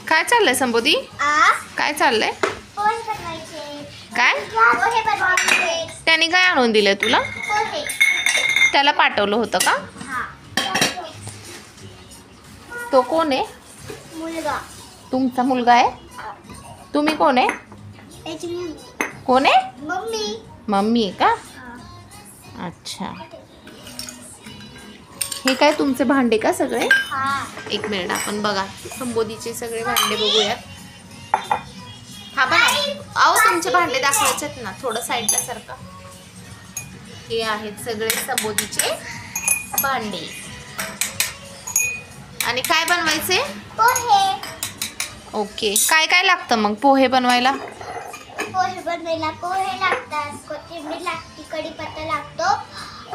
काय चाललंय संबोधी? काय चाललंय? काय त्याने काय आणून दिलंय तुला? त्याला पाठवलं होतं का? तो कोण आहे? मुलगा. तुमचा मुलगा आहे? तुम्ही कोण आहे? कोण आहे? मम्मी. मम्मी आहे का? अच्छा. हे काय तुमचे भांडे का सगळे? एक मिनिट आपण बघा संबोधीचे सगळे भांडे बघूयात. हा बघा. अहो तुमचे भांडे दाखवायचे आहेत ना, थोडं साईडला सरका. हे आहेत सगळे संबोधीचे भांडे. आणि काय बनवायचे? पोहे. ओके. काय काय लागतं मग पोहे बनवायला? पोहे बनवायला पोहे लागतात, कोथिंबीर लागते, कढीपत्ता लागतो,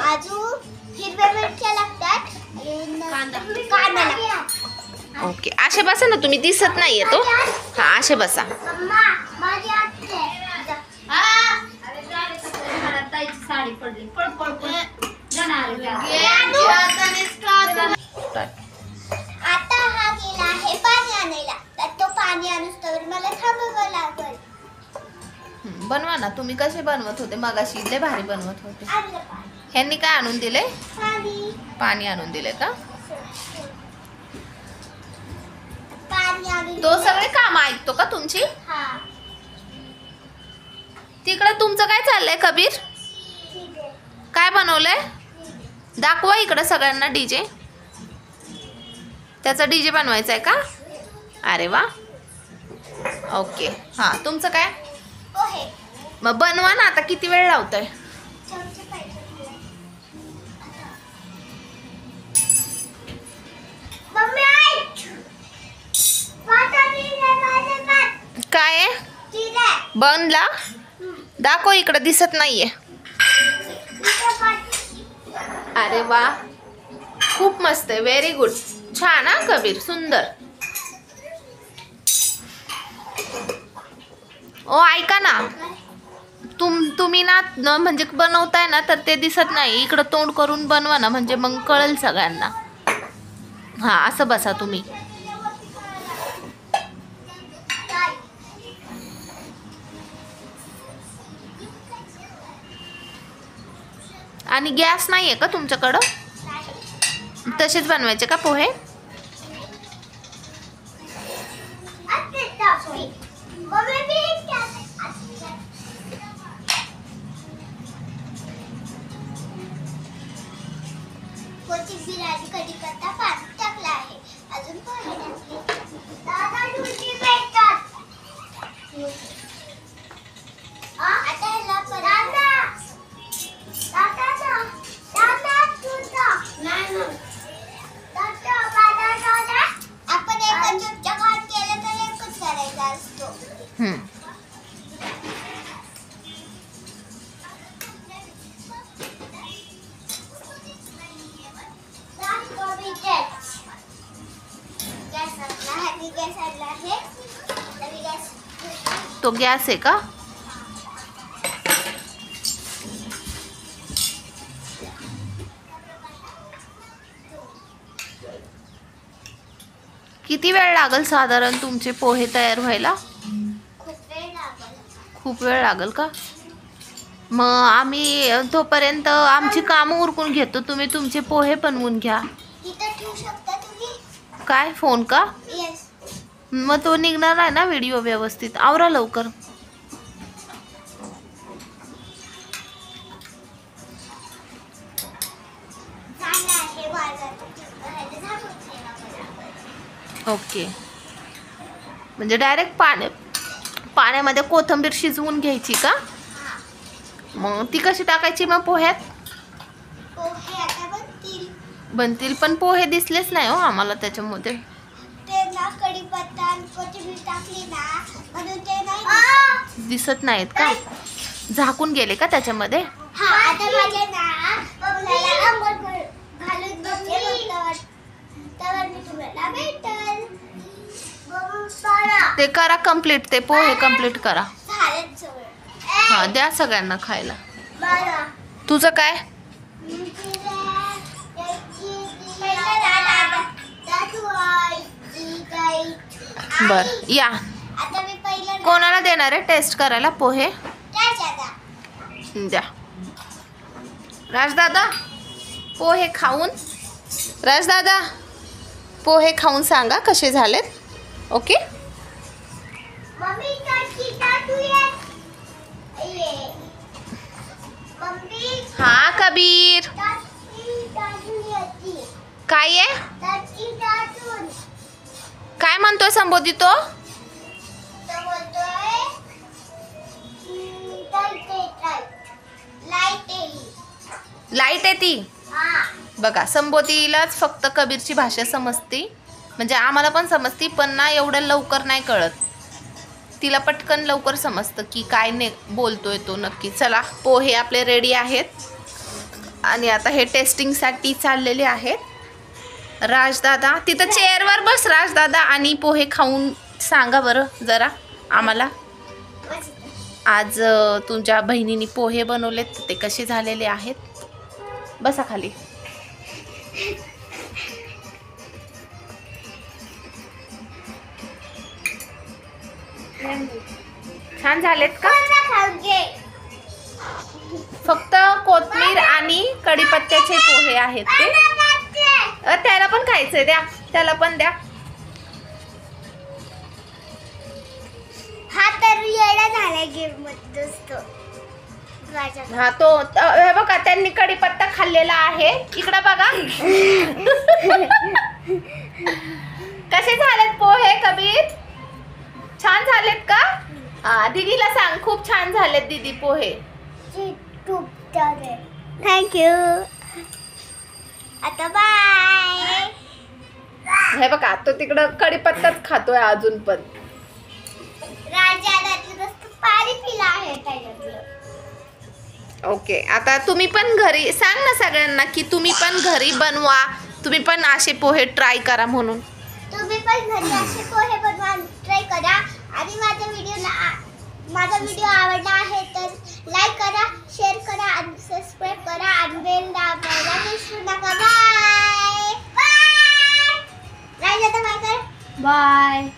अजून हिरव्या मिरच्या लागतात, कांदा लागतो. ओके. असे बसा ना, तुम्ही दिसत नाहीये तो. हा असे बसा. मम्मा माझी आत्ते. साडी पडली पड पड पड जाणार. आता हा गेला आहे पाणी आणायला, तर तो पाणी आणूस तर मला थांबावं लागेल. बनवा ना. तुम्ही कसे बनवत होते मगाशी? लय भारी बनवत होते. आणलं पाणी. ह्यांनी काय आणून दिले? पाणी आणून दिले का? पाणी आणून तो सगळे काम ऐकतो का तुमची? हा. तिकडे तुमचं काय चाललंय कबीर? ठीक आहे. काय बनवलंय? दाखवा इकडे सगळ्यांना डीजे. त्याचा डीजे बनवायचा आहे का? अरे वा. ओके. हा तुमचं काय? पोहे. मग बनवा ना. आता किती वेळ लावतोय? चमचे पाहिजे. मम्मी ऐक. काय आहे? बनला? दाखव इकडे, दिसत नाहीये. अरे वा, खूप मस्त आहे. Very good. छान हा कबीर, सुंदर. ओ ऐका ना, तुम्ही ना म्हणजे बनवताय ना, तर ते दिसत नाही. इकडं तोंड करून बनवा ना, म्हणजे मग कळेल सगळ्यांना. हा असं बसा तुम्ही. आणि गॅस नाहीये का तुमच्याकडं? तसेच बनवायचे का पोहे? कोथिंबीर आणि कढीपत्ता पाणी टाकला आहे. अजून पोहे टाकले. दादा दूधी भेटतात. आता ह्याला दादा दादा दादा तुझा नाही ना दादा दादा दादा आपण एकच चमचा घाट केलं तर एकच करायचा असतो. तो गॅस आहे का? किती वेळ लागेल साधारण तुमचे पोहे तयार व्हायला? खूप वेळ लागेल का? मग आम्ही तोपर्यंत आमची कामं उरकून घेतो. तुम्ही तुमचे पोहे बनवून घ्या. काय फोन का? मग तो निघणार आहे ना व्हिडिओ व्यवस्थित. आवरा लवकर. ओके. म्हणजे डायरेक्ट पाण्यामध्ये कोथिंबीर शिजवून घ्यायची का? मग ती कशी टाकायची मग पोह्यात? पोहे आता बनतील. पण पोहे दिसलेच नाही हो आम्हाला त्याच्यामध्ये. ते ना कढीपत्ता आणि कोथिंबीर टाकली ना म्हणून ते नाही दिसत नाहीत का? झाकून गेले का त्याच्यामध्ये? हा. आता माझ्या ना बघायला आंघोळ घालून बघते तर मी तुम्हाला भेटल. ते करा कंप्लीट. ते पोहे कंप्लीट करा. झालं सगळं. हा द्या सगळ्यांना खायला. तुझं काय? बर या. आता मी पहिलं कोणाला देणार आहे टेस्ट करायला पोहे? राजादा. द्या. राजदादा पोहे खाऊन, राजदादा पोहे खाऊन सांगा कसे झालेत. ओके. मम्मी काकी टाटू ये. मम्मी हा कबीर टाटू येती. काय आहे? टाटून. काय म्हणतोय संबोधी तो? तो बोलतोय लाईट येईल. लाईट आहे ती. हा. बघा संबोधीलाच फक्त कबीरची भाषा समजते, म्हणजे आम्हाला पण समजती, पण ना एवढं लवकर नाही कळत. तिला पटकन लवकर समजतं की काय बोलतोय तो नक्की. चला पोहे आपले रेडी आहेत आणि आता हे टेस्टिंगसाठी चाललेले आहेत. राजदादा तिथं चेअरवर बस राजदादा आणि पोहे खाऊन सांगा बरं जरा आम्हाला. आज तुमच्या बहिणीने पोहे बनवलेत ते कसे झालेले आहेत. बसा खाली. छान झालेत का? फक्त कोथिंबीर आणि कढीपत्त्याचे पोहे आहेत ते. त्याला पण खायचंय, द्या त्याला पण द्या. हा तर येडा झाला गेम मध्ये दोस्तो. हा तो हे बघा त्यांनी कढीपत्ता खाल्लेला आहे. इकडं बघा. कसे झालेत पोहे कबीर? छान झालेत का? हा दीदीला सांग खूप छान झालेत दीदी पोहे. थँक्यू. आता बाय. हे बघा तो तिकडं कढीपत्ताच खातोय अजून पण. राजादातलं दोस्त पाणी पिला आहे त्याच्यातलं. ओके आता तुम्ही पण घरी सांग ना सगळ्यांना की तुम्ही पण घरी बनवा, तुम्ही पण असे पोहे ट्राय करा म्हणून. तुम्ही पण घरी असे पोहे बनवा ट्राय करा. आणि माझा व्हिडिओ आवडला आहे तर लाईक करा, शेअर करा आणि सबस्क्राईब करा आणि बेल दाबायला विसरू नका. Bye bye. राजादा बाय कर. बाय.